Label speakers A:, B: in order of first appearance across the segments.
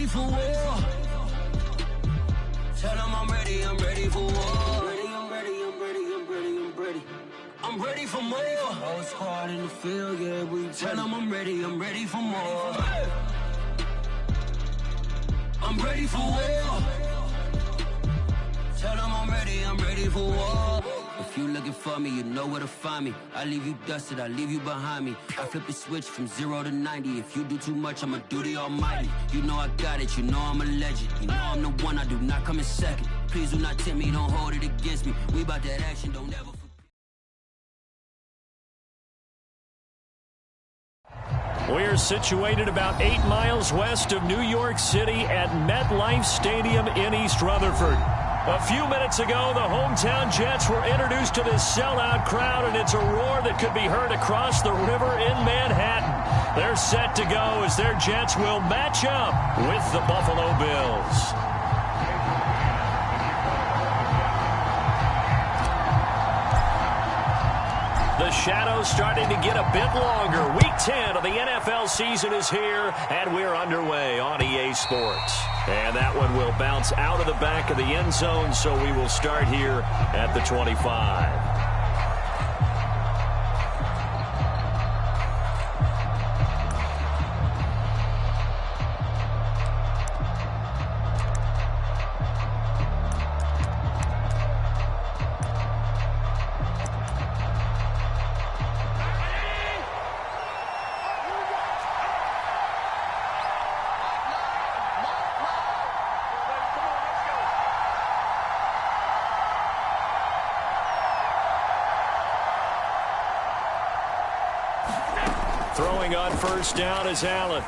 A: for war. Tell them I'm ready for war. I'm ready for more. Whole squad in the field, yeah, we tell them I'm ready for more. I'm ready for war. Tell them I'm ready for war. If you looking for me, you know where to find me. I leave you dusted, I leave you behind me. I flip the switch from 0 to 90. If you do too much, I'ma do the almighty. You know I got it, you know I'm a legend. You know I'm the one, I do not come in second. Please do not tempt me, don't hold it against me. We about that action, don't ever.
B: We're situated about 8 miles west of New York City at MetLife Stadium in East Rutherford. A few minutes ago, the hometown Jets were introduced to this sellout crowd, and it's a roar that could be heard across the river in Manhattan. They're set to go as their Jets will match up with the Buffalo Bills. The shadow's starting to get a bit longer. Week 10 of the NFL season is here, and we're underway on EA Sports. And that one will bounce out of the back of the end zone, so we will start here at the 25. Throwing on first down is Allen.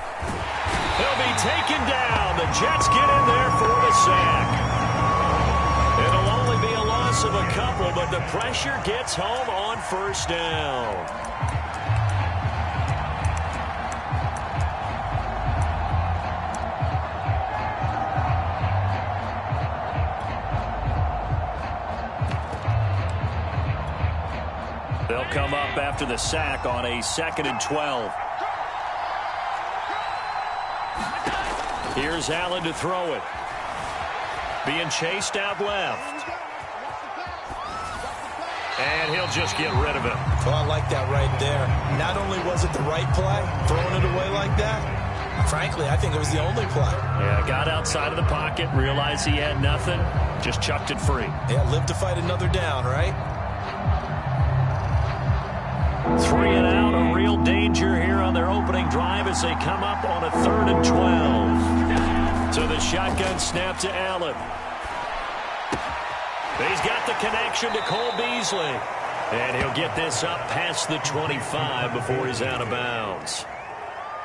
B: He'll be taken down. The Jets get in there for the sack. It'll only be a loss of a couple, but the pressure gets home on first down. They'll come up after the sack on a 2nd and 12. Here's Allen to throw it. Being chased out left. And he'll just get rid of it.
C: Oh, I like that right there. Not only was it the right play, throwing it away like that, frankly, I think it was the only play.
B: Yeah, got outside of the pocket, realized he had nothing, just chucked it free.
C: Yeah, live to fight another down, right?
B: 3 and out, a real danger here on their opening drive as they come up on a 3rd and 12. So the shotgun snap to Allen. He's got the connection to Cole Beasley. And he'll get this up past the 25 before he's out of bounds.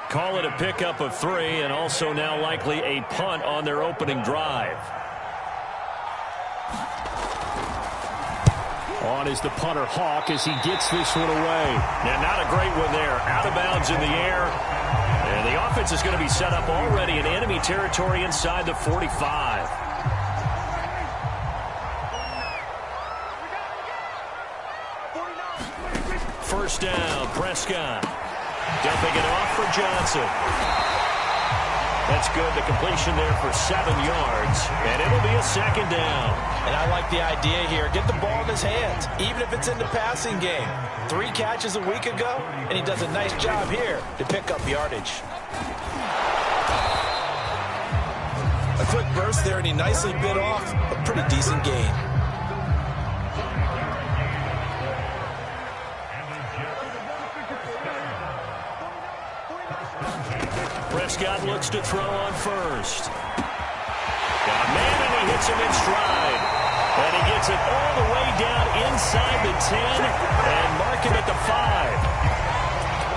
B: Call it a pickup of 3, and also now likely a punt on their opening drive. On is the punter, Hawk, as he gets this one away. Now, not a great one there. Out of bounds in the air. And the offense is going to be set up already in enemy territory inside the 45. First down, Prescott. Dumping it off for Johnson. That's good. The completion there for 7 yards. And it'll be a 2nd down.
C: And I like the idea here. Get the ball in his hands, even if it's in the passing game. 3 catches a week ago, and he does a nice job here to pick up yardage. A quick burst there, and he nicely bit off a pretty decent gain.
B: Prescott looks to throw on first. Got a man, and he hits him in stride. And he gets it all the way down inside the 10 and mark him at the 5.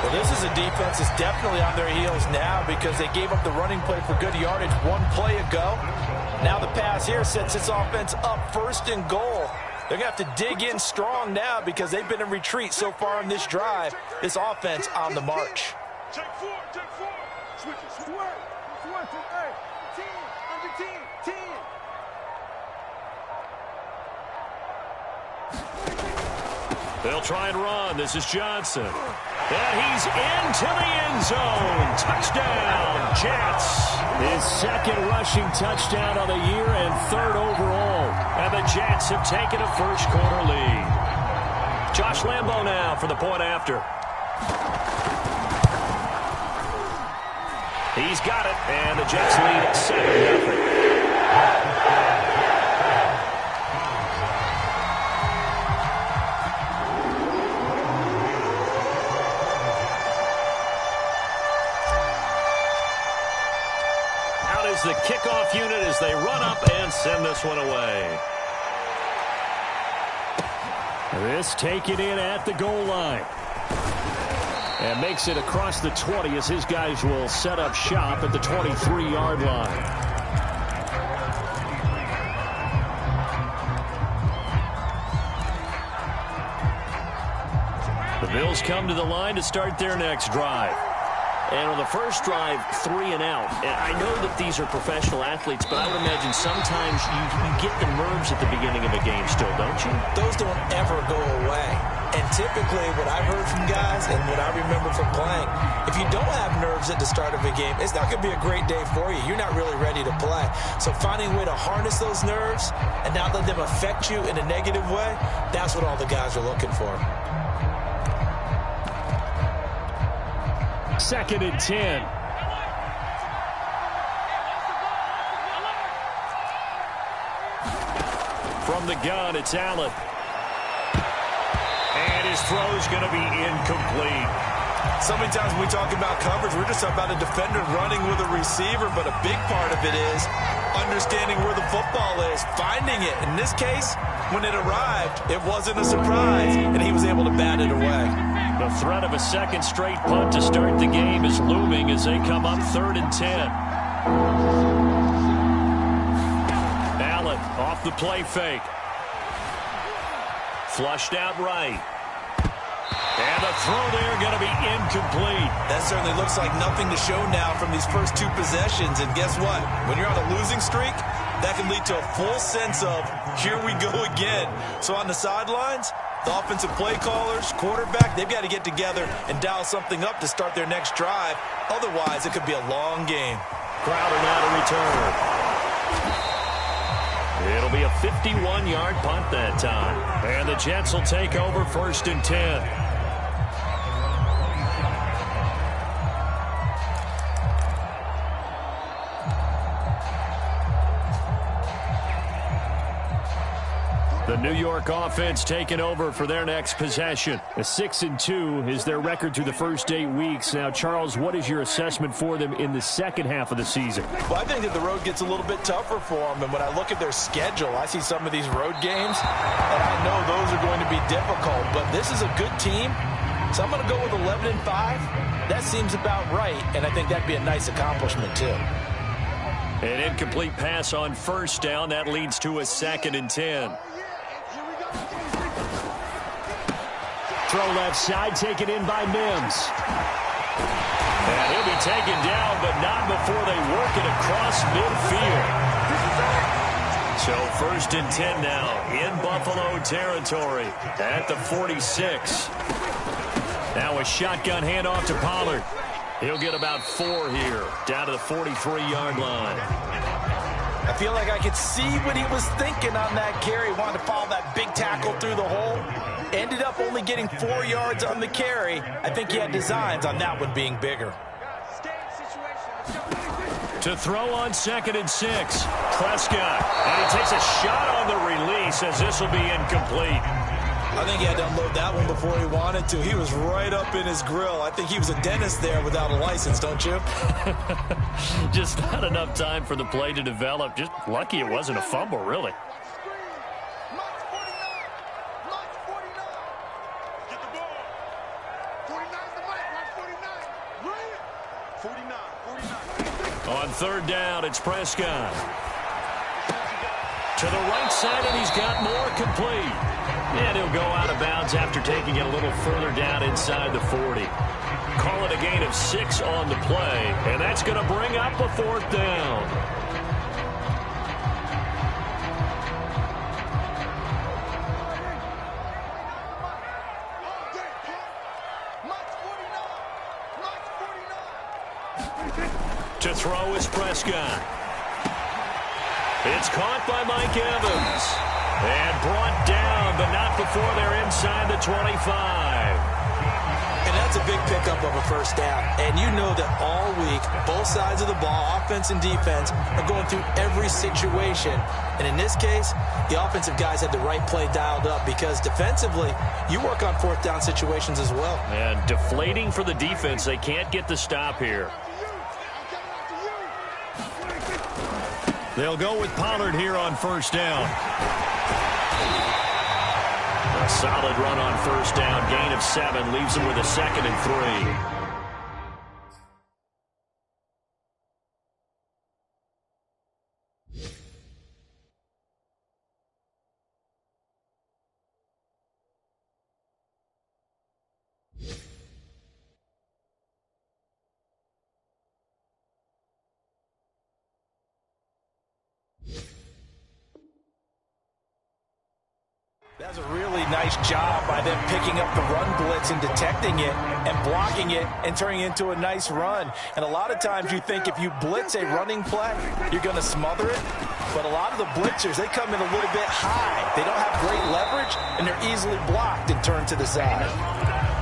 C: Well, this is a defense that's definitely on their heels now because they gave up the running play for good yardage 1 play ago. Now the pass here sets this offense up 1st and goal. They're going to have to dig in strong now because they've been in retreat so far in this drive. This offense on the march.
D: Take 4. Switch it. Work. 10, under 10.
B: They'll try and run. This is Johnson. And he's into the end zone. Touchdown, Jets. His second rushing touchdown of the year and third overall. And the Jets have taken a first-quarter lead. Josh Lambo now for the point after. He's got it, and the Jets lead 7-0. The kickoff unit as they run up and send this one away. This taken in at the goal line. And makes it across the 20 as his guys will set up shop at the 23-yard line. The Bills come to the line to start their next drive. And on the first drive, 3 and out. And I know that these are professional athletes, but I would imagine sometimes you get the nerves at the beginning of a game still, don't you?
C: Those don't ever go away. And typically what I've heard from guys and what I remember from playing, if you don't have nerves at the start of a game, it's not going to be a great day for you. You're not really ready to play. So finding a way to harness those nerves and not let them affect you in a negative way, that's what all the guys are looking for.
B: 2nd and 10. From the gun, it's Allen. And his throw's going to be incomplete.
C: So many times when we talk about coverage, we're just talking about a defender running with a receiver, but a big part of it is understanding where the football is, finding it. In this case, when it arrived, it wasn't a surprise, and he was able to bat it away.
B: The threat of a second straight punt to start the game is looming as they come up 3rd and 10. Allen off the play fake. Flushed out right. And the throw there going to be incomplete.
C: That certainly looks like nothing to show now from these first 2 possessions. And guess what? When you're on a losing streak, that can lead to a full sense of, here we go again. So on the sidelines, the offensive play callers, quarterback, they've got to get together and dial something up to start their next drive. Otherwise, it could be a long game.
B: Crowder now to return. It'll be a 51-yard punt that time. And the Jets will take over 1st and 10. The New York offense taking over for their next possession. A 6-2 is their record through the first 8 weeks. Now, Charles, what is your assessment for them in the second half of the season?
C: Well, I think that the road gets a little bit tougher for them. And when I look at their schedule, I see some of these road games, and I know those are going to be difficult. But this is a good team, so I'm going to go with 11-5. That seems about right, and I think that'd be a nice accomplishment, too.
B: An incomplete pass on first down. That leads to a 2nd and 10. Throw left side, taken in by Mims. And he'll be taken down, but not before they work it across midfield. So 1st and 10 now in Buffalo territory at the 46. Now a shotgun handoff to Pollard. He'll get about 4 here, down to the 43-yard line.
C: I feel like I could see what he was thinking on that carry. Wanted to follow that big tackle through the hole. Ended up only getting 4 yards on the carry. I think he had designs on that one being bigger.
B: To throw on 2nd and 6. Prescott. And he takes a shot on the release as this will be incomplete.
C: I think he had to unload that one before he wanted to. He was right up in his grill. I think he was a dentist there without a license, don't you?
B: Just not enough time for the play to develop. Just lucky it wasn't a fumble, really. On 3rd down, it's Prescott. To the right side, and he's got more complete. And he'll go out of bounds after taking it a little further down inside the 40. Call it a gain of 6 on the play, and that's going to bring up a 4th down. throw is Prescott. It's caught by Mike Evans. And brought down, but not before they're inside the 25.
C: And that's a big pickup of a first down. And you know that all week, both sides of the ball, offense and defense, are going through every situation. And in this case, the offensive guys had the right play dialed up because defensively, you work on fourth down situations as well.
B: And deflating for the defense. They can't get the stop here. They'll go with Pollard here on first down. A solid run on first down. Gain of 7 leaves them with a 2nd and 3.
C: That's a really nice job by them picking up the run blitz and detecting it and blocking it and turning it into a nice run. And a lot of times you think if you blitz a running play, you're going to smother it. But a lot of the blitzers, they come in a little bit high. They don't have great leverage, and they're easily blocked and turned to the side.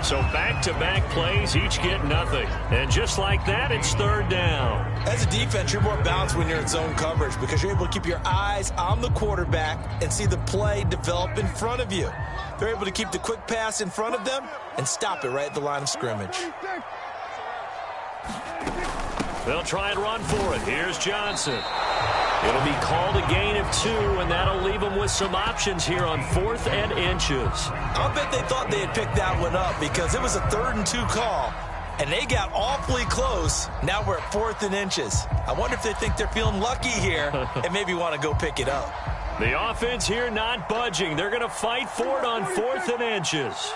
B: So back-to-back plays, each get nothing. And just like that, it's third down.
C: As a defense, you're more balanced when you're in zone coverage because you're able to keep your eyes on the quarterback and see the play develop in front of you. They're able to keep the quick pass in front of them and stop it right at the line of scrimmage.
B: They'll try and run for it. Here's Johnson. It'll be called a gain of 2, and that'll leave them with some options here on 4th and inches.
C: I'll bet they thought they had picked that one up because it was a 3rd and 2 call, and they got awfully close. Now we're at 4th and inches. I wonder if they think they're feeling lucky here and maybe want to go pick it up.
B: The offense here not budging. They're going to fight for it on 4th and inches.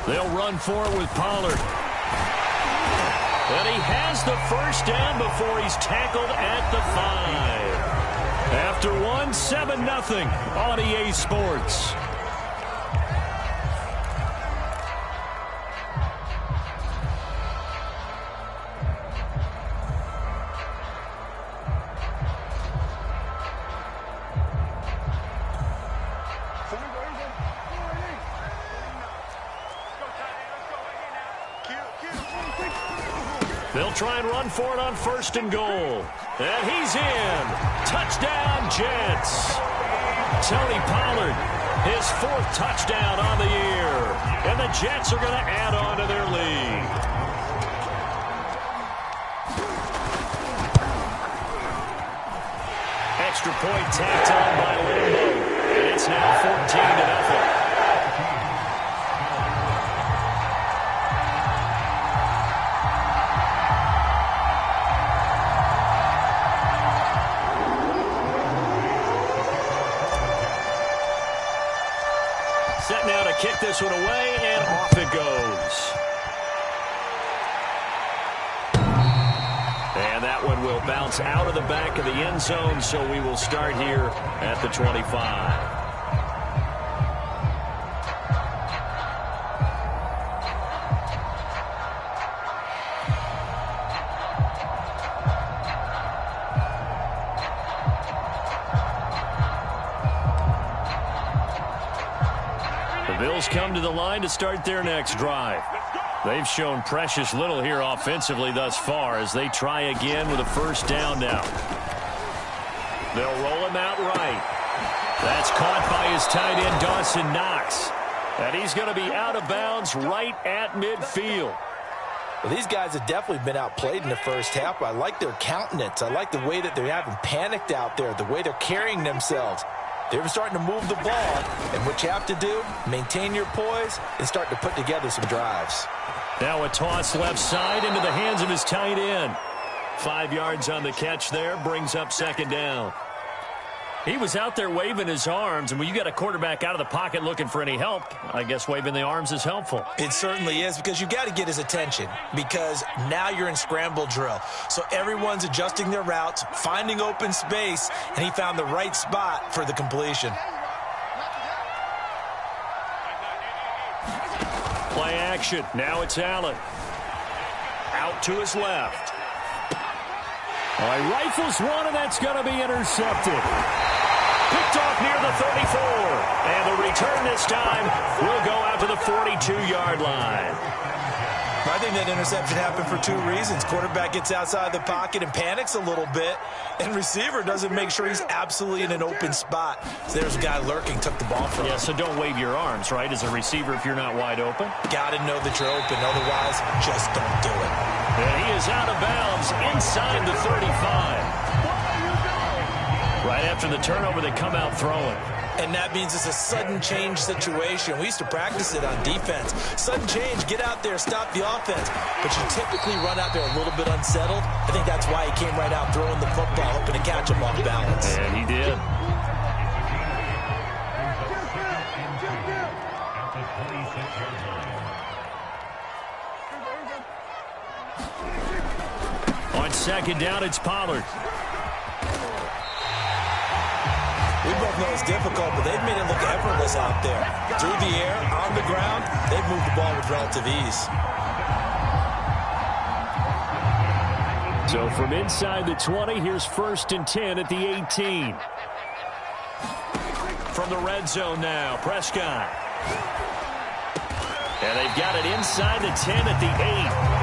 B: They'll run for it with Pollard. And he has the first down before he's tackled at the 5. After 1, 7-0 on EA Sports. They'll try and run for it on 1st and goal. And he's in. Touchdown, Jets. Tony Pollard, his 4th touchdown on the year. And the Jets are going to add on to their lead. Extra point tacked on by Lambo. And it's now 14-0. Set now to kick this one away, and off it goes. And that one will bounce out of the back of the end zone, so we will start here at the 25. Bills come to the line to start their next drive. They've shown precious little here offensively thus far as they try again with a first down now. They'll roll him out right. That's caught by his tight end, Dawson Knox. And he's going to be out of bounds right at midfield.
C: Well, these guys have definitely been outplayed in the first half. I like their countenance. I like the way that they haven't panicked out there, the way they're carrying themselves. They're starting to move the ball, and what you have to do, maintain your poise and start to put together some drives.
B: Now a toss left side into the hands of his tight end. 5 yards on the catch there, brings up 2nd down. He was out there waving his arms, and when you got a quarterback out of the pocket looking for any help, I guess waving the arms is helpful.
C: It certainly is, because you got to get his attention, because now you're in scramble drill. So everyone's adjusting their routes, finding open space, and he found the right spot for the completion.
B: Play action. Now it's Allen. Out to his left. All right, rifles one, and that's going to be intercepted. Picked off near the 34. And the return this time will go out to the 42-yard line.
C: I think that interception happened for two reasons. Quarterback gets outside the pocket and panics a little bit, and receiver doesn't make sure he's absolutely in an open spot. So there's a guy lurking, took the ball from him.
B: Yeah, so don't wave your arms, right, as a receiver if you're not wide open.
C: Got to know that you're open. Otherwise, just don't do it.
B: And he is out of bounds inside the 35. Right after the turnover, they come out throwing.
C: And that means it's a sudden change situation. We used to practice it on defense. Sudden change, get out there, stop the offense. But you typically run out there a little bit unsettled. I think that's why he came right out throwing the football, hoping to catch him off balance.
B: And he did. On second down, it's Pollard.
C: We both know it's difficult, but they've made it look effortless out there. Through the air, on the ground, they've moved the ball with relative ease.
B: So from inside the 20, here's 1st and 10 at the 18. From the red zone now, Prescott. And they've got it inside the 10 at the 8.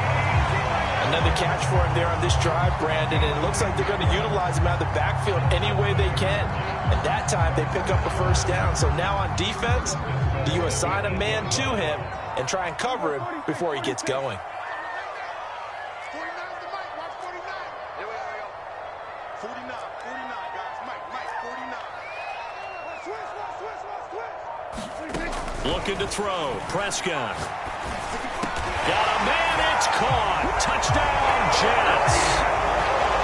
C: Another catch for him there on this drive, Brandon, and it looks like they're going to utilize him out of the backfield any way they can. And that time, they pick up a first down. So now on defense, do you assign a man to him and try and cover him before he gets going?
D: 49 to Mike. Watch 49. Here we go. 49, guys. Mike, 49. Switch.
B: Looking to throw. Prescott. Got a man. It's caught. Touchdown, Jets.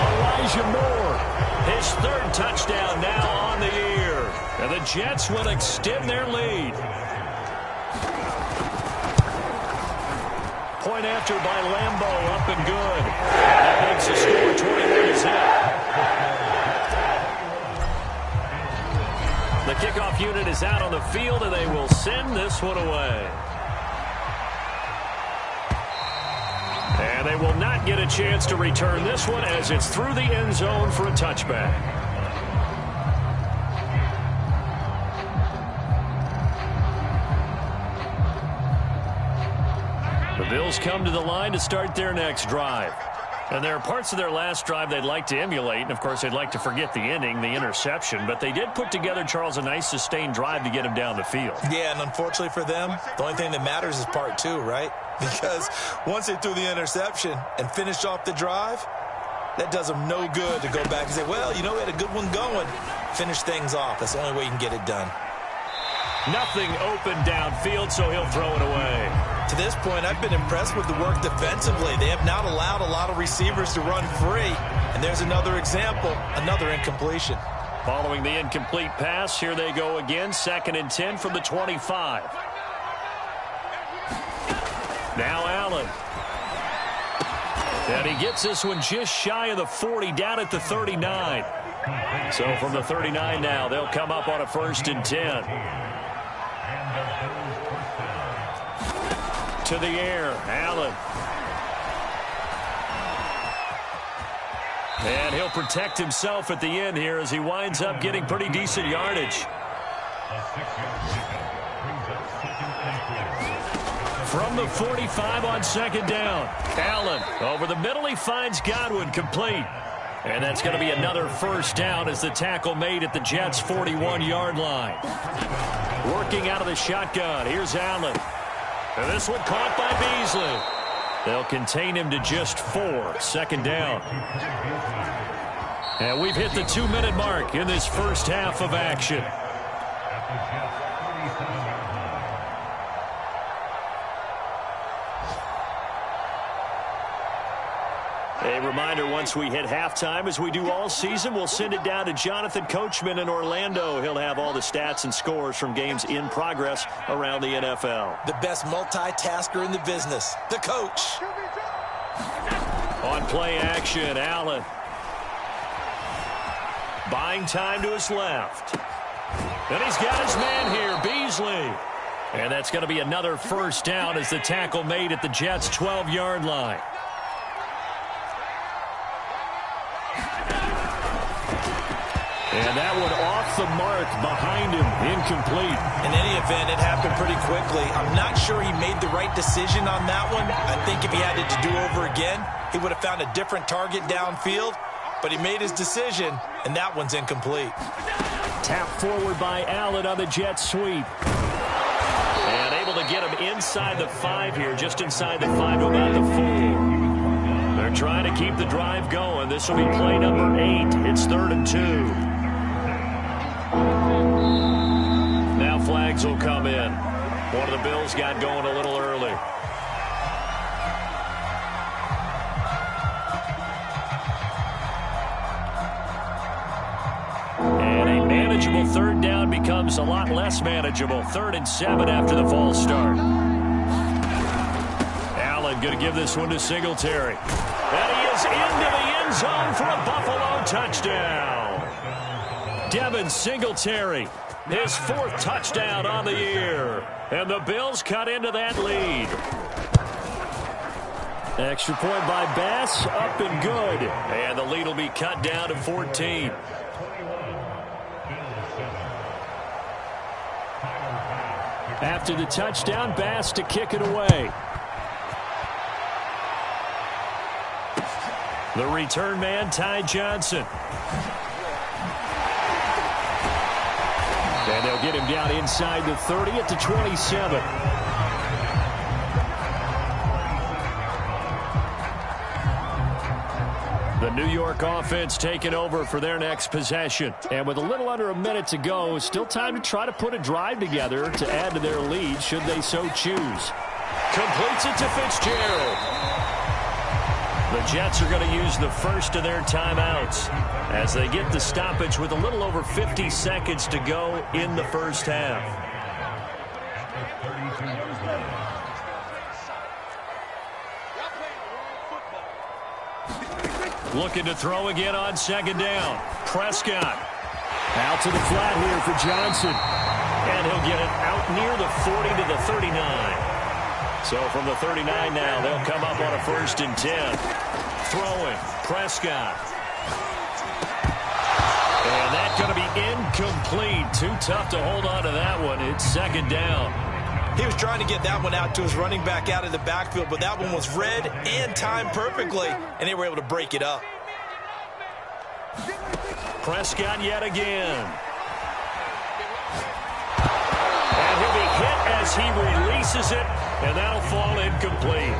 B: Elijah Moore. His 3rd touchdown now on the year. And the Jets will extend their lead. Point after by Lambo, up and good. That makes the score 21-0. The kickoff unit is out on the field, and they will send this one away. And they will not get a chance to return this one as it's through the end zone for a touchback. The Bills come to the line to start their next drive. And there are parts of their last drive they'd like to emulate. And, of course, they'd like to forget the ending, the interception. But they did put together, Charles, a nice sustained drive to get him down the field.
C: Yeah, and unfortunately for them, the only thing that matters is part 2, right? Because once they threw the interception and finished off the drive, that does them no good to go back and say, well, you know, we had a good one going. Finish things off. That's the only way you can get it done.
B: Nothing open downfield, so he'll throw it away.
C: To this point, I've been impressed with the work defensively. They have not allowed a lot of receivers to run free. And there's another example, another incompletion.
B: Following the incomplete pass, here they go again. 2nd and 10 from the 25. Now Allen. And he gets this one just shy of the 40, down at the 39. So from the 39 now, they'll come up on a 1st and 10. To the air, Allen. And he'll protect himself at the end here as he winds up getting pretty decent yardage. From the 45 on 2nd down. Allen over the middle. He finds Godwin, complete. And that's going to be another first down as the tackle made at the Jets' 41-yard line. Working out of the shotgun. Here's Allen. And this one caught by Beasley. They'll contain him to just 4. 2nd down. And we've hit the 2-minute mark in this first half of action. A reminder, once we hit halftime, as we do all season, we'll send it down to Jonathan Coachman in Orlando. He'll have all the stats and scores from games in progress around the NFL.
C: The best multitasker in the business, the coach.
B: On play action, Allen. Buying time to his left. And he's got his man here, Beasley. And that's going to be another first down as the tackle made at the Jets' 12-yard line. And that one off the mark behind him, incomplete.
C: In any event, it happened pretty quickly. I'm not sure he made the right decision on that one. I think if he had it to do over again, he would have found a different target downfield. But he made his decision, and that one's incomplete.
B: Tap forward by Allen on the jet sweep. And able to get him inside the 5 here, just inside the 5 to about the 4. They're trying to keep the drive going. This will be play number 8. It's 3rd and 2. Now flags will come in. One of the Bills got going a little early. And a manageable 3rd down becomes a lot less manageable. 3rd and 7 after the false start. Allen going to give this one to Singletary. And he is into the end zone for a Buffalo touchdown. Devin Singletary, his 4th touchdown on the year. And the Bills cut into that lead. Extra point by Bass, up and good. And the lead will be cut down to 14. After the touchdown, Bass to kick it away. The return man, Ty Johnson. And they'll get him down inside the 30 at the 27. The New York offense taking over for their next possession. And with a little under a minute to go, still time to try to put a drive together to add to their lead should they so choose. Completes it to Fitzgerald. The Jets are going to use the first of their timeouts as they get the stoppage with a little over 50 seconds to go in the first half. Looking to throw again on 2nd down. Prescott. Out to the flat here for Johnson. And he'll get it out near the 40 to the 39. So from the 39 now, they'll come up on a 1st and 10. Throwing, Prescott. And that's going to be incomplete. Too tough to hold on to that one. It's 2nd down.
C: He was trying to get that one out to his running back out of the backfield, but that one was read and timed perfectly, and they were able to break it up.
B: Prescott yet again. And he'll be hit as he releases it, and that'll fall incomplete.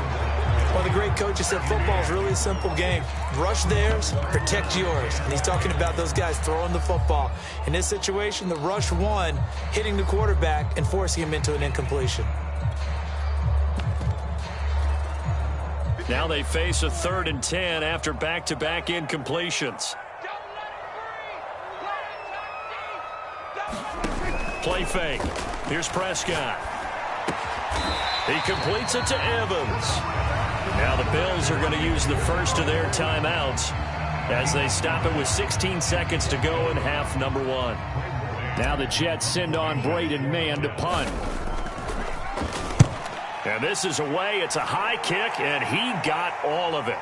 C: One of the great coaches said football is really a simple game. Rush theirs, protect yours. And he's talking about those guys throwing the football. In this situation, the rush won, hitting the quarterback and forcing him into an incompletion.
B: Now they face a 3rd and 10 after back-to-back incompletions. Play fake. Here's Prescott. He completes it to Evans. Now the Bills are going to use the first of their timeouts as they stop it with 16 seconds to go in half number 1. Now the Jets send on Braden Mann to punt. And this is away. It's a high kick, and he got all of it.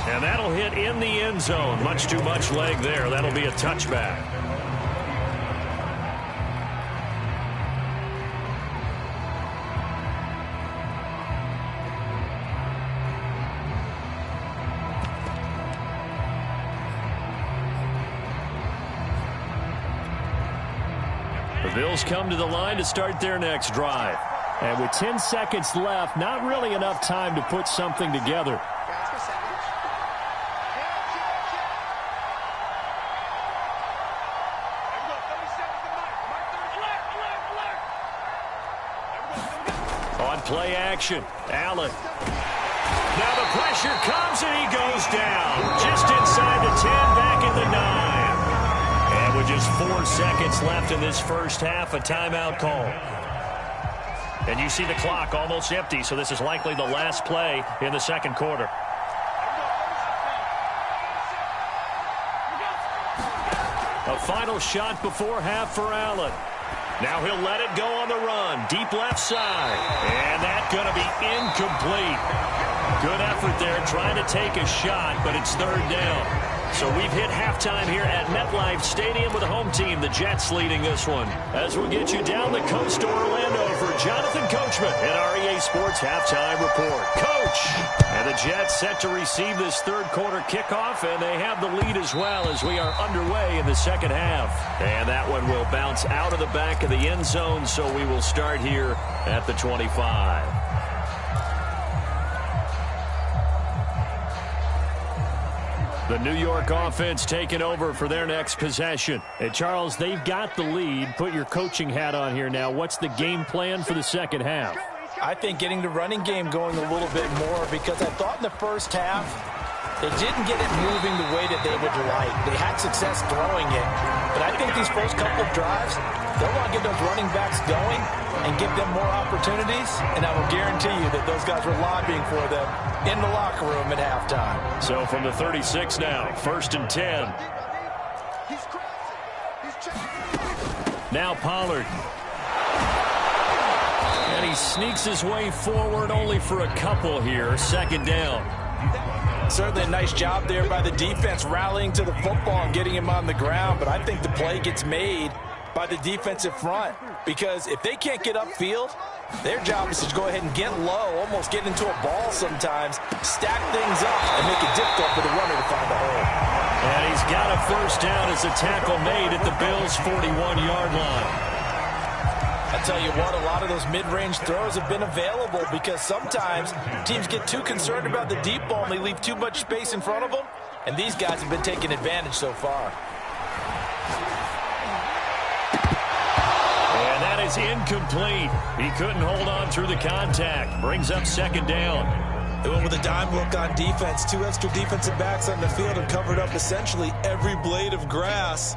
B: And that'll hit in the end zone. Much too much leg there. That'll be a touchback. The Bills come to the line to start their next drive. And with 10 seconds left, not really enough time to put something together. On play action, Allen. Now the pressure comes and he goes down. Just inside the 10, back in the 9. And with just 4 seconds left in this first half, a timeout call. And you see the clock almost empty, so this is likely the last play in the second quarter. A final shot before half for Allen. Now he'll let it go on the run. Deep left side. And that's going to be incomplete. Good effort there trying to take a shot, but it's 3rd down. So we've hit halftime here at MetLife Stadium with the home team, the Jets, leading this one. As we get you down the coast to Orlando for Jonathan Coachman in our EA Sports Halftime Report. Coach! And the Jets set to receive this third quarter kickoff, and they have the lead as well as we are underway in the second half. And that one will bounce out of the back of the end zone, so we will start here at the 25. The New York offense taking over for their next possession. And Charles, they've got the lead. Put your coaching hat on here now. What's the game plan for the second half?
C: I think getting the running game going a little bit more, because I thought in the first half they didn't get it moving the way that they would like. They had success throwing it, but I think these first couple of drives, they'll want to get those running backs going and give them more opportunities, and I will guarantee you that those guys were lobbying for them in the locker room at halftime. So
B: from the 36 now, 1st and 10. Now Pollard. And he sneaks his way forward only for a couple here. 2nd down.
C: Certainly a nice job there by the defense rallying to the football and getting him on the ground, but I think the play gets made by the defensive front, because if they can't get upfield, their job is to go ahead and get low, almost get into a ball sometimes, stack things up, and make it difficult for the runner to find the hole.
B: And he's got a first down as a tackle made at the Bills' 41-yard line.
C: I tell you what, a lot of those mid-range throws have been available, because sometimes teams get too concerned about the deep ball and they leave too much space in front of them, and these guys have been taking advantage so far.
B: And that is incomplete. He couldn't hold on through the contact. Brings up 2nd down.
C: They went with a dime look on defense. 2 extra defensive backs on the field and covered up essentially every blade of grass.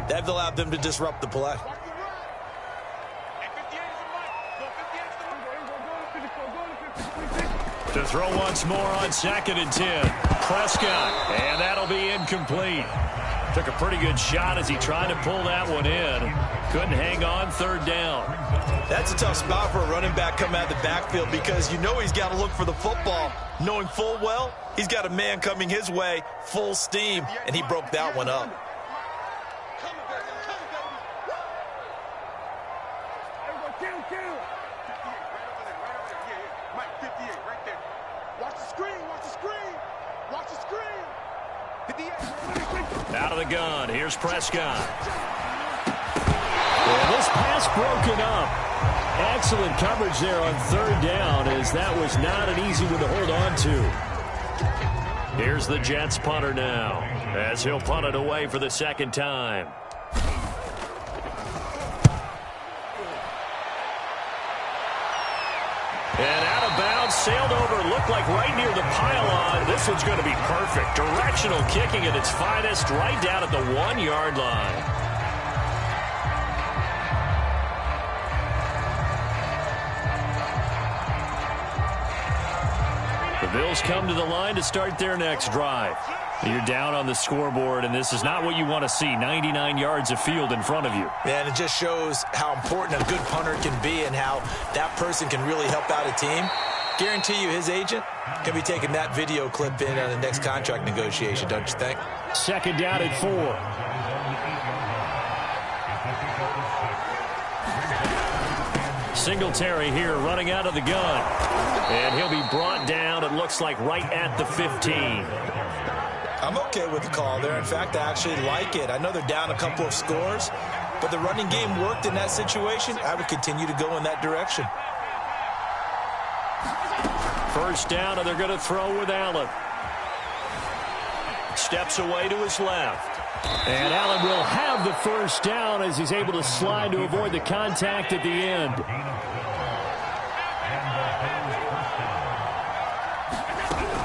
C: That allowed them to disrupt the play.
B: To throw once more on 2nd and 10. Prescott, and that'll be incomplete. Took a pretty good shot as he tried to pull that one in. Couldn't hang on, 3rd down.
C: That's a tough spot for a running back coming out of the backfield, because you know he's got to look for the football, knowing full well he's got a man coming his way full steam, and he broke that one up.
B: Out of the gun, here's Prescott. And this pass broken up. Excellent coverage there on 3rd down, as that was not an easy one to hold on to. Here's the Jets punter now, as he'll punt it away for the 2nd time. And out of bounds, sailed over, looked like right near the pylon. This one's going to be perfect. Directional kicking at its finest, right down at the 1-yard line. The Bills come to the line to start their next drive. You're down on the scoreboard, and this is not what you want to see. 99 yards of field in front of you.
C: Man, it just shows how important a good punter can be and how that person can really help out a team. Guarantee you his agent can be taking that video clip in on the next contract negotiation, don't you think?
B: 2nd down at 4. Singletary here running out of the gun. And he'll be brought down, it looks like, right at the 15.
C: I'm okay with the call there. In fact, I actually like it. I know they're down a couple of scores, but the running game worked in that situation. I would continue to go in that direction.
B: First down, and they're going to throw with Allen. Steps away to his left. And Allen will have the first down as he's able to slide to avoid the contact at the end.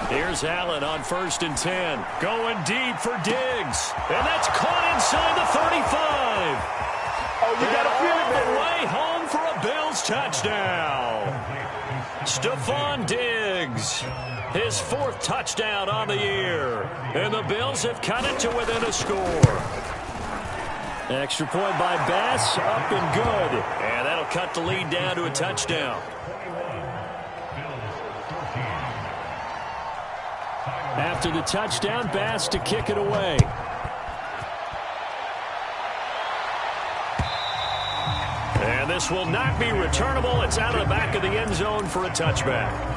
B: Here's Allen on 1st and 10. Going deep for Diggs. And that's caught inside the 35.
D: Oh, you got to feel it,
B: man. All the way home for a Bills touchdown. Stephon Diggs. His 4th touchdown on the year. And the Bills have cut it to within a score. Extra point by Bass, up and good. And that'll cut the lead down to a touchdown. After the touchdown, Bass to kick it away. And this will not be returnable. It's out of the back of the end zone for a touchback.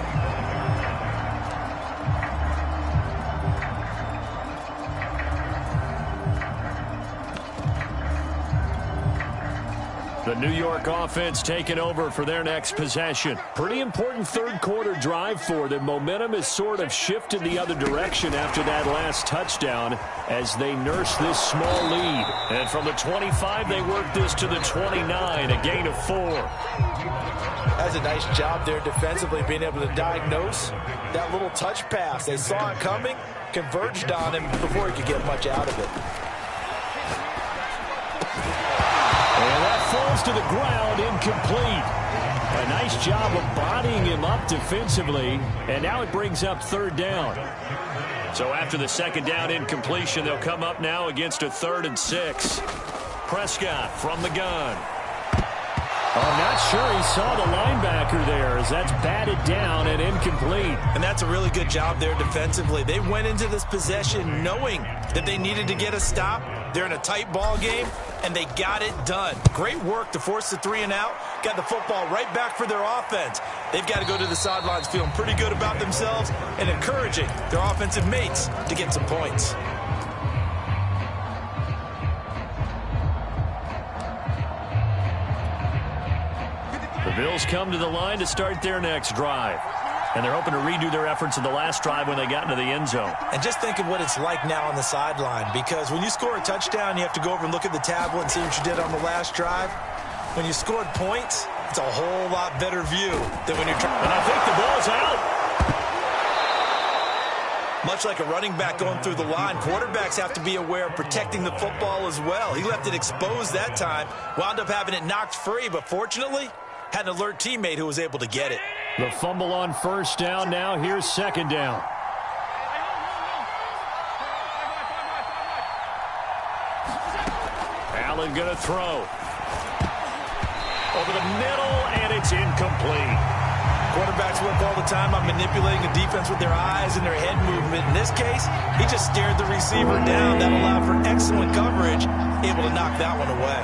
B: The New York offense taking over for their next possession. Pretty important third quarter drive for them. Momentum has sort of shifted the other direction after that last touchdown as they nurse this small lead. And from the 25, they work this to the 29, a gain of 4.
C: That's a nice job there defensively, being able to diagnose that little touch pass. They saw it coming, converged on him before he could get much out of it.
B: And that falls to the ground, incomplete. A nice job of bodying him up defensively, and now it brings up third down. So after the second down incompletion, they'll come up now against a 3rd and 6. Prescott from the gun. I'm not sure he saw the linebacker there as that's batted down and incomplete.
C: And that's a really good job there defensively. They went into this possession knowing that they needed to get a stop. They're in a tight ball game, and they got it done. Great work to force the 3 and out. Got the football right back for their offense. They've got to go to the sidelines feeling pretty good about themselves and encouraging their offensive mates to get some points.
B: The Bills come to the line to start their next drive. And they're hoping to redo their efforts in the last drive when they got into the end zone.
C: And just think of what it's like now on the sideline, because when you score a touchdown, you have to go over and look at the tablet and see what you did on the last drive. When you scored points, it's a whole lot better view than when you're trying.
B: And I think the ball's out.
C: Much like a running back going through the line, quarterbacks have to be aware of protecting the football as well. He left it exposed that time, wound up having it knocked free, but fortunately, had an alert teammate who was able to get it.
B: The fumble on first down. Now here's second down. Allen going to throw. Over the middle, and it's incomplete.
C: Quarterbacks work all the time on manipulating the defense with their eyes and their head movement. In this case, he just stared the receiver down. That allowed for excellent coverage, able to knock that one away.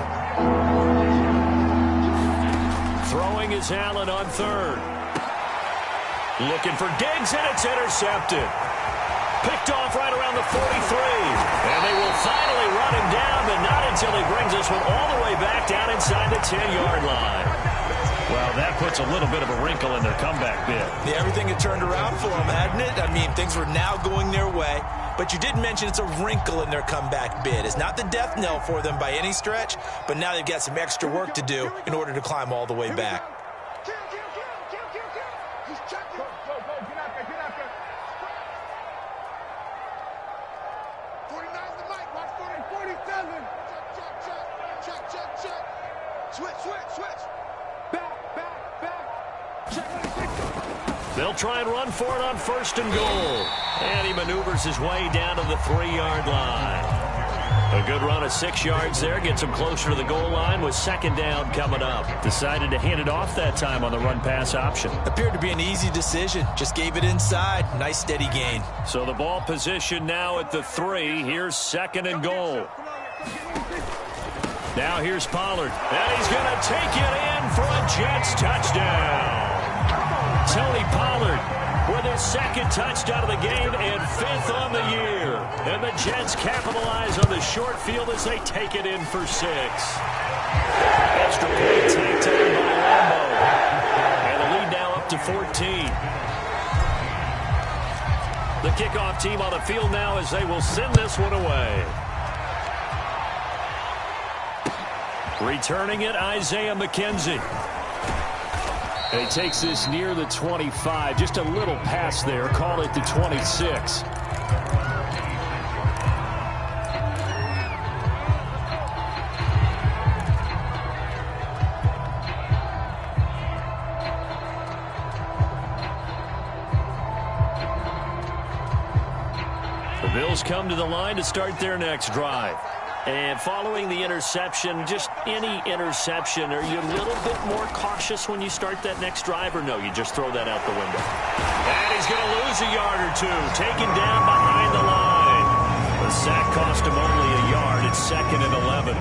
B: Throwing is Allen on third. Looking for Diggs, and it's intercepted. Picked off right around the 43. And they will finally run him down, but not until he brings this one all the way back down inside the 10-yard line. Well, that puts a little bit of a wrinkle in their comeback bid.
C: Yeah, everything had turned around for them, hadn't it? I mean, things were now going their way. But you did mention it's a wrinkle in their comeback bid. It's not the death knell for them by any stretch, but now they've got some extra work to do in order to climb all the way back.
B: They'll try and run for it on first and goal. And he maneuvers his way down to the 3-yard line. A good run of 6 yards there. Gets him closer to the goal line with second down coming up. Decided to hand it off that time on the run-pass option.
C: Appeared to be an easy decision. Just gave it inside. Nice steady gain.
B: So the ball position now at the 3. Here's second and goal. Now here's Pollard. And he's going to take it in for a Jets touchdown. Tony Pollard with his second touchdown of the game and 5th on the year. And the Jets capitalize on the short field as they take it in for 6. Extra point tanked on by Lambo. And the lead now up to 14. The kickoff team on the field now as they will send this one away. Returning it, Isaiah McKenzie. He takes this near the 25. Just a little pass there. Call it the 26. The Bills come to the line to start their next drive. And following the interception, just any interception, are you a little bit more cautious when you start that next drive, or no, you just throw that out the window? And he's going to lose a yard or two, taken down behind the line. The sack cost him only a yard. It's 2nd and 11.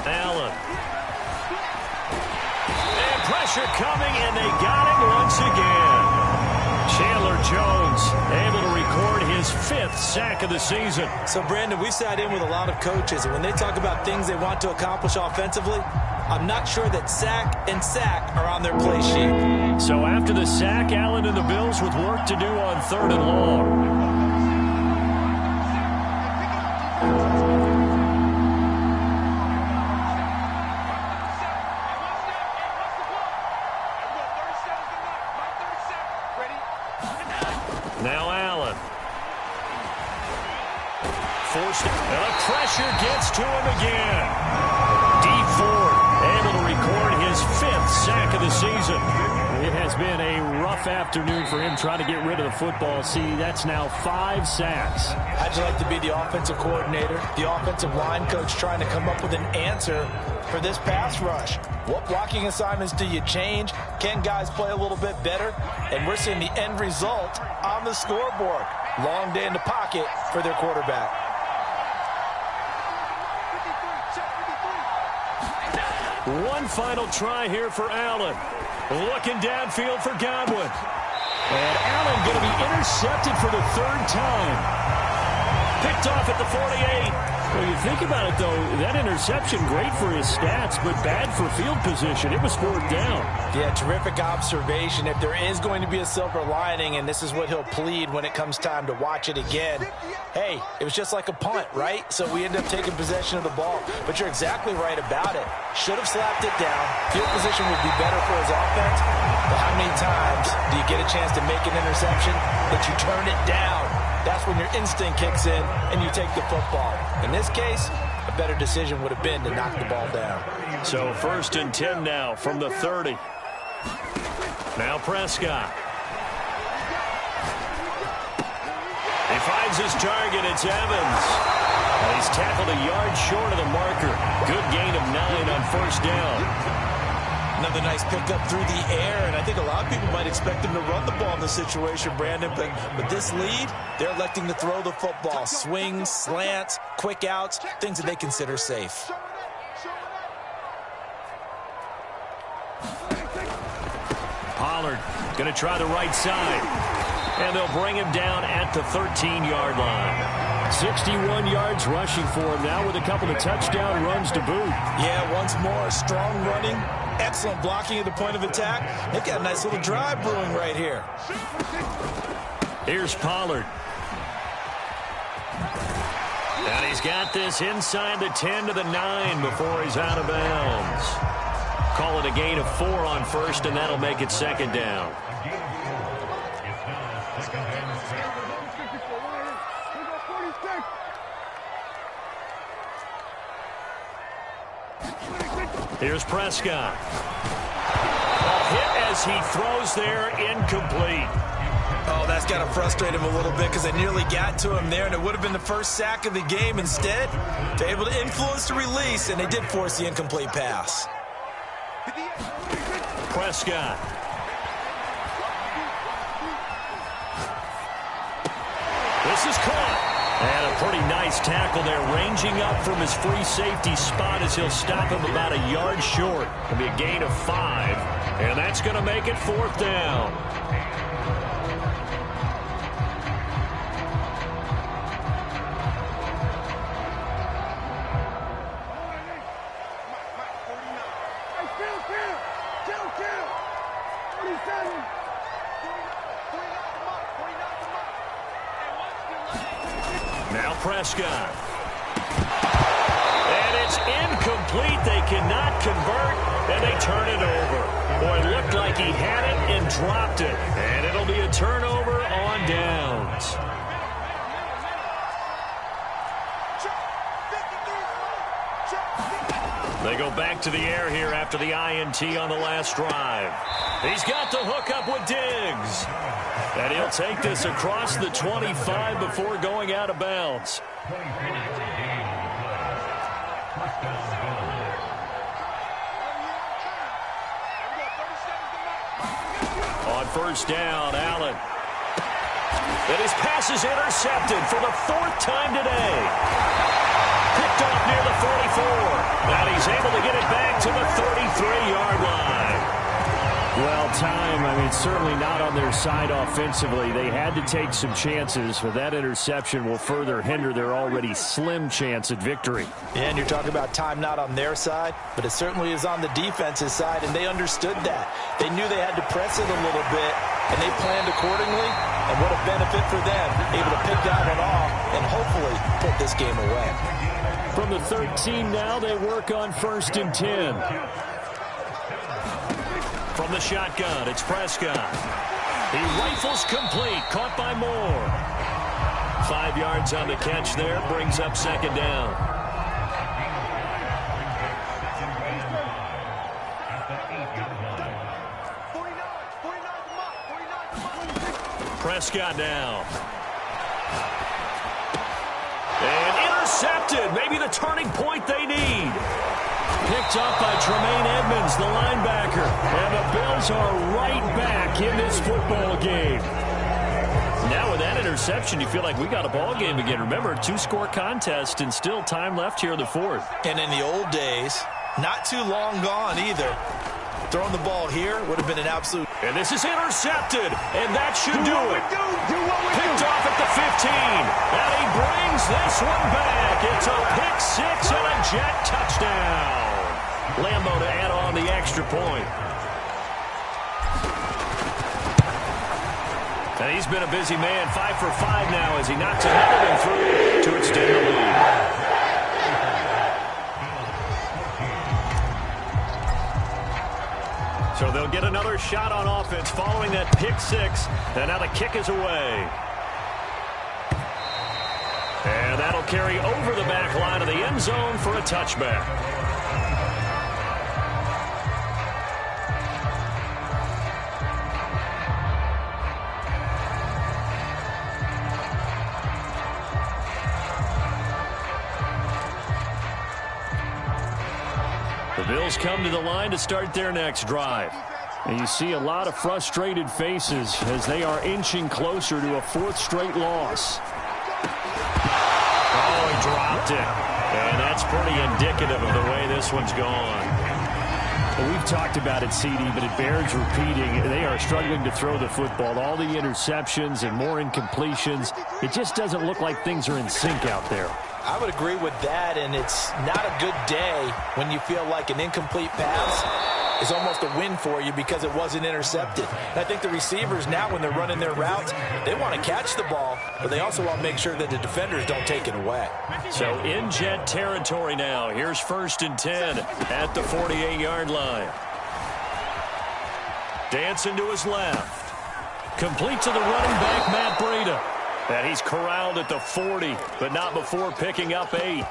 B: Allen. And pressure coming, and they got him once again. Chandler Jones able to record his 5th sack of the season.
C: So, Brandon, we sat in with a lot of coaches, and when they talk about things they want to accomplish offensively, I'm not sure that sack and sack are on their play sheet.
B: So after the sack, Allen and the Bills with work to do on 3rd and long. Now Allen. Forced it. And the pressure gets to him again. Deep Ford able to record his 5th sack of the season. It has been a rough afternoon for him trying to get rid of the football. See, that's now 5 sacks.
C: How'd you like to be the offensive coordinator, the offensive line coach trying to come up with an answer for this pass rush? What blocking assignments do you change? Can guys play a little bit better? And we're seeing the end result on the scoreboard. Long day in the pocket for their quarterback.
B: One final try here for Allen. Looking downfield for Godwin. And Allen going to be intercepted for the 3rd time. Picked off at the 48. Well, you think about it, though, that interception, great for his stats, but bad for field position. It was 4th down.
C: Yeah, terrific observation. If there is going to be a silver lining, and this is what he'll plead when it comes time to watch it again, hey, it was just like a punt, right? So we end up taking possession of the ball. But you're exactly right about it. Should have slapped it down. Field position would be better for his offense. But how many times do you get a chance to make an interception that you turn it down? That's when your instinct kicks in and you take the football. In this case, a better decision would have been to knock the ball down.
B: So 1st and 10 now from the 30. Now Prescott. He finds his target. It's Evans. And he's tackled a yard short of the marker. Good gain of 9 on 1st down.
C: Another nice pickup through the air, and I think a lot of people might expect him to run the ball in this situation, Brandon, but with this lead, they're electing to throw the football. Swings, slants, quick outs, things that they consider safe.
B: Pollard going to try the right side, and they'll bring him down at the 13-yard line. 61 yards rushing for him now with a couple of touchdown runs to boot.
C: Yeah, once more, strong running, excellent blocking at the point of attack. They've got a nice little drive brewing right here.
B: Here's Pollard. And he's got this inside the 10 to the 9 before he's out of bounds. Call it a gain of 4 on 1st, and that'll make it 2nd down. Here's Prescott. A hit as he throws there, incomplete.
C: Oh, that's got to frustrate him a little bit because they nearly got to him there, and it would have been the 1st sack of the game. Instead, they're able to influence the release, and they did force the incomplete pass.
B: Prescott. This is caught. And a pretty nice tackle there, ranging up from his free safety spot as he'll stop him about a yard short. It'll be a gain of 5, and that's going to make it 4th down. Now Prescott. And it's incomplete. They cannot convert, and they turn it over. Boy, it looked like he had it and dropped it. And it'll be a turnover on downs. They go back to the air here after the INT on the last drive. He's got the hook up with Diggs. And he'll take this across the 25 before going out of bounds. On first down, Allen. And his pass is intercepted for the 4th time today. Picked off near the 44. And he's able to get it back to the 33-yard line. Well, time, certainly not on their side offensively. They had to take some chances, but that interception will further hinder their already slim chance at victory.
C: Yeah, and you're talking about time not on their side, but it certainly is on the defense's side, and they understood that. They knew they had to press it a little bit, and they planned accordingly, and what a benefit for them, able to pick that one off and hopefully put this game away.
B: From the 13 now, they work on 1st and 10. From the shotgun, it's Prescott. He rifles complete, caught by Moore. 5 yards on the catch there, brings up 2nd down. Prescott now. And intercepted, maybe the turning point they need. Picked up by Tremaine Edmonds, the linebacker. And the Bills are right back in this football game. Now with that interception, you feel like we got a ball game again. Remember, 2-score contest and still time left here in the 4th.
C: And in the old days, not too long gone either. Throwing the ball here would have been an absolute...
B: And this is intercepted, and that should do it. Picked off at the 15, and he brings this one back. It's a pick 6 and a Jet touchdown. Lambo to add on the extra point. And he's been a busy man, 5 for 5 now as he knocks another one through to extend the lead. So they'll get another shot on offense following that pick 6. And now the kick is away. And that'll carry over the back line of the end zone for a touchback. The Bills come to the line to start their next drive. And you see a lot of frustrated faces as they are inching closer to a 4th straight loss. Oh, he dropped it. And that's pretty indicative of the way this one's gone. Well, we've talked about it, CD, but it bears repeating. They are struggling to throw the football. All the interceptions and more incompletions. It just doesn't look like things are in sync out there.
C: I would agree with that, and it's not a good day when you feel like an incomplete pass is almost a win for you because it wasn't intercepted. And I think the receivers now, when they're running their routes, they want to catch the ball, but they also want to make sure that the defenders don't take it away.
B: So in Jet territory now. Here's 1st and 10 at the 48-yard line. Dancing to his left. Complete to the running back, Matt Breida. And he's corralled at the 40, but not before picking up 8.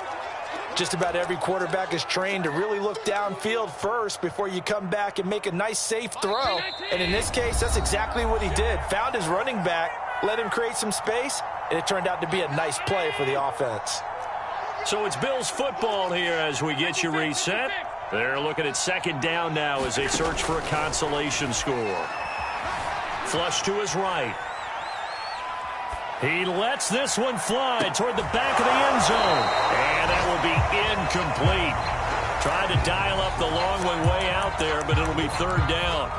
C: Just about every quarterback is trained to really look downfield first before you come back and make a nice, safe throw. And in this case, that's exactly what he did. Found his running back, let him create some space, and it turned out to be a nice play for the offense.
B: So it's Bills football here as we get you reset. They're looking at 2nd down now as they search for a consolation score. Flush to his right. He lets this one fly toward the back of the end zone. And that will be incomplete. Tried to dial up the long one way out there, but it'll be 3rd down.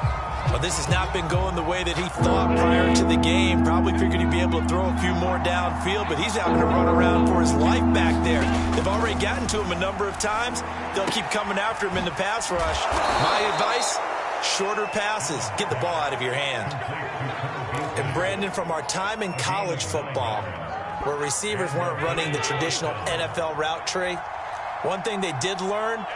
C: Well, this has not been going the way that he thought prior to the game. Probably figured he'd be able to throw a few more downfield, but he's having to run around for his life back there. They've already gotten to him a number of times. They'll keep coming after him in the pass rush. My advice, shorter passes. Get the ball out of your hand. And Brandon, from our time in college football, where receivers weren't running the traditional NFL route tree, one thing they did learn,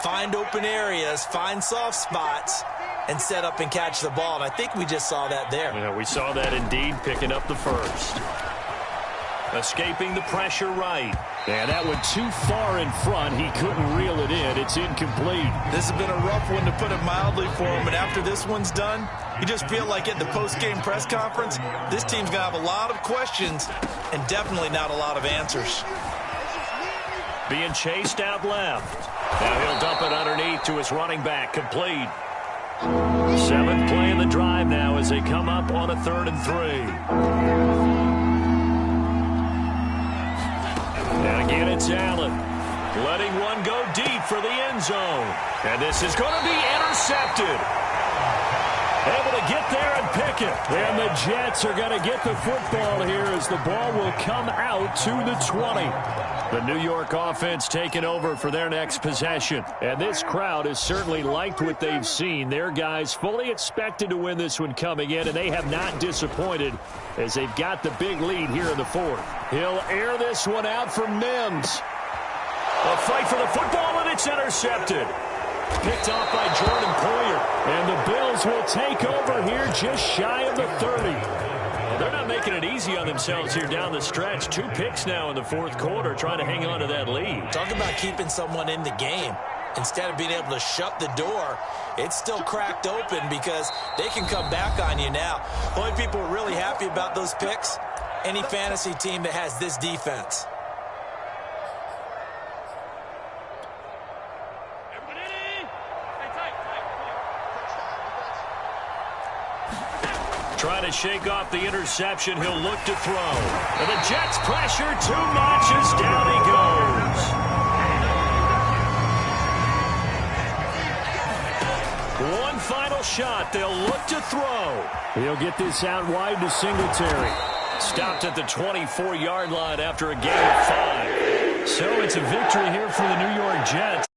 C: find open areas, find soft spots, and set up and catch the ball. And I think we just saw that there.
B: Yeah, we saw that indeed, picking up the 1st. Escaping the pressure right. And that went too far in front. He couldn't reel it in. It's incomplete.
C: This has been a rough one, to put it mildly, for him. And after this one's done, you just feel like at the post-game press conference, this team's going to have a lot of questions and definitely not a lot of answers.
B: Being chased out left. Now he'll dump it underneath to his running back. Complete. 7th play in the drive now as they come up on a 3rd and 3. And again, it's Allen. Letting one go deep for the end zone. And this is going to be intercepted. Able to get there and pick it. And the Jets are going to get the football here as the ball will come out to the 20. The New York offense taking over for their next possession. And this crowd has certainly liked what they've seen. Their guys fully expected to win this one coming in, and they have not disappointed as they've got the big lead here in the 4th. He'll air this one out for Mims. A fight for the football, and it's intercepted. Picked off by Jordan Poyer. And the Bills will take over here just shy of the 30. Well, they're not making it easy on themselves here down the stretch. 2 picks now in the 4th quarter, trying to hang on to that lead.
C: Talk about keeping someone in the game. Instead of being able to shut the door, it's still cracked open because they can come back on you now. Only people are really happy about those picks, any fantasy team that has this defense.
B: Trying to shake off the interception. He'll look to throw. And the Jets pressure 2 notches. Down he goes. One final shot. They'll look to throw. He'll get this out wide to Singletary. Stopped at the 24-yard line after a gain of 5. So it's a victory here for the New York Jets.